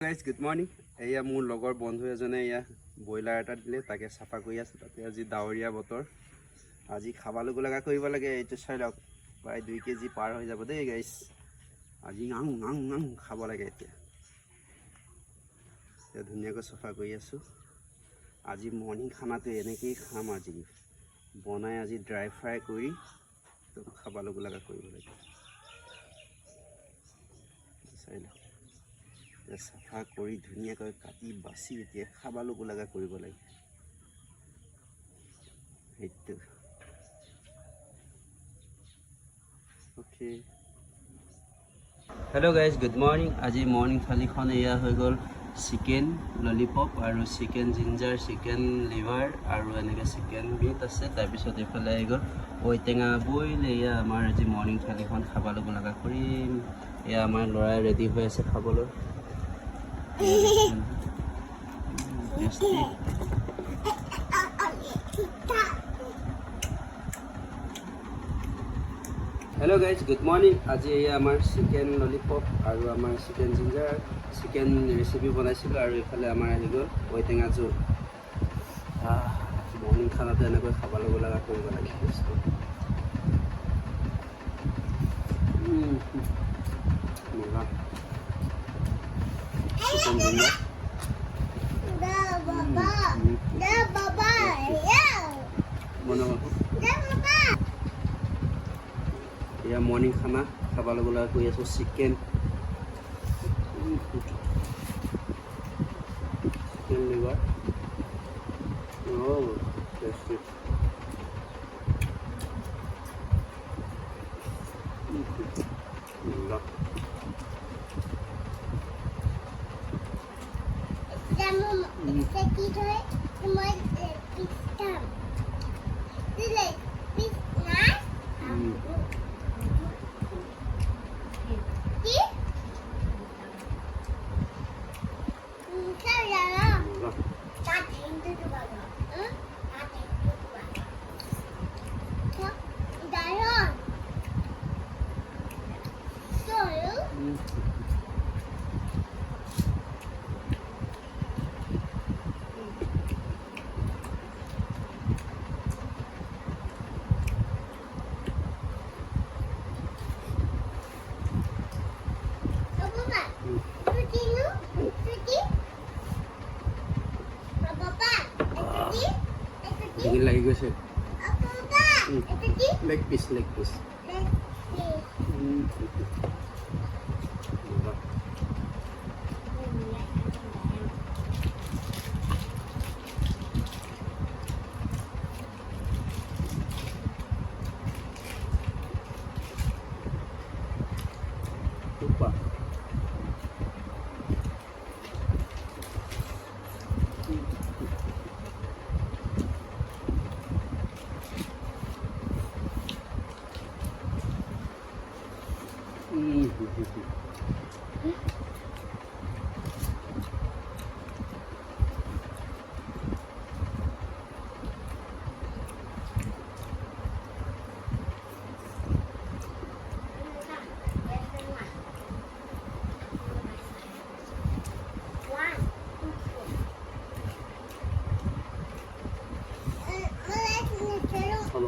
Guys good morning. এয়া মোৰ লগৰ বন্ধু এজনে এয়া ব্ৰইলাৰ এটা দিলে, তাকে চাফা কৰি আছে। তাতে আজি ডাৱৰীয়া বতৰ, আজি খাবলৈ লগা কৰিব লাগে। এইটো চাই লওক, প্ৰায় 2 কেজি পাৰ হৈ যাব দেই গাইজ। আজি খাব লাগে। এতিয়া ধুনীয়াকৈ চাফা কৰি আছোঁ। আজি মৰ্ণিং খানাটো এনেকৈয়ে খাম। আজি বনাই আজি ড্ৰাই ফ্ৰাই কৰি খাবলৈ লগা কৰিব লাগে। চাই লওক, চাফা কৰি ধুনীয়াকৈ কাটি বাছি এতিয়া খাবলৈ লগা কৰিব লাগে। সেইটো okay. Hello' guys good morning. আজি মৰ্ণিং থালিখন এয়া হৈ গ'ল চিকেন ললিপপ আৰু চিকেন জিঞ্জাৰ, চিকেন লিভাৰ আৰু এনেকৈ চিকেন মিট আছে। তাৰপিছত এইফালে আহি গ'ল ঔটেঙা বইল। এয়া আমাৰ আজি মৰ্ণিং থালিখন খাবলৈ লগা কৰিম। এয়া আমাৰ ল'ৰাই ৰেডি হৈ আছে খাবলৈ। Hello' guys good morning. আজি এয়া আমাৰ চিকেন ললিপপ আৰু আমাৰ চিকেন জিঞ্জাৰ চিকেন ৰেচিপি বনাইছিলোঁ। আৰু এইফালে আমাৰ আহি গ'ল ঔটেঙা জোল। মৰ্ণিং খানাটো এনেকৈ খাবলৈ লগা কৰিব লাগে। চিকেন জিঞ্জাৰ এয়া মৰ্ণিং খানা খাবলৈ লগা কৰি আছোঁ। Chicken liver tasty. ডিঙিত লাগি গৈছে। Leg piece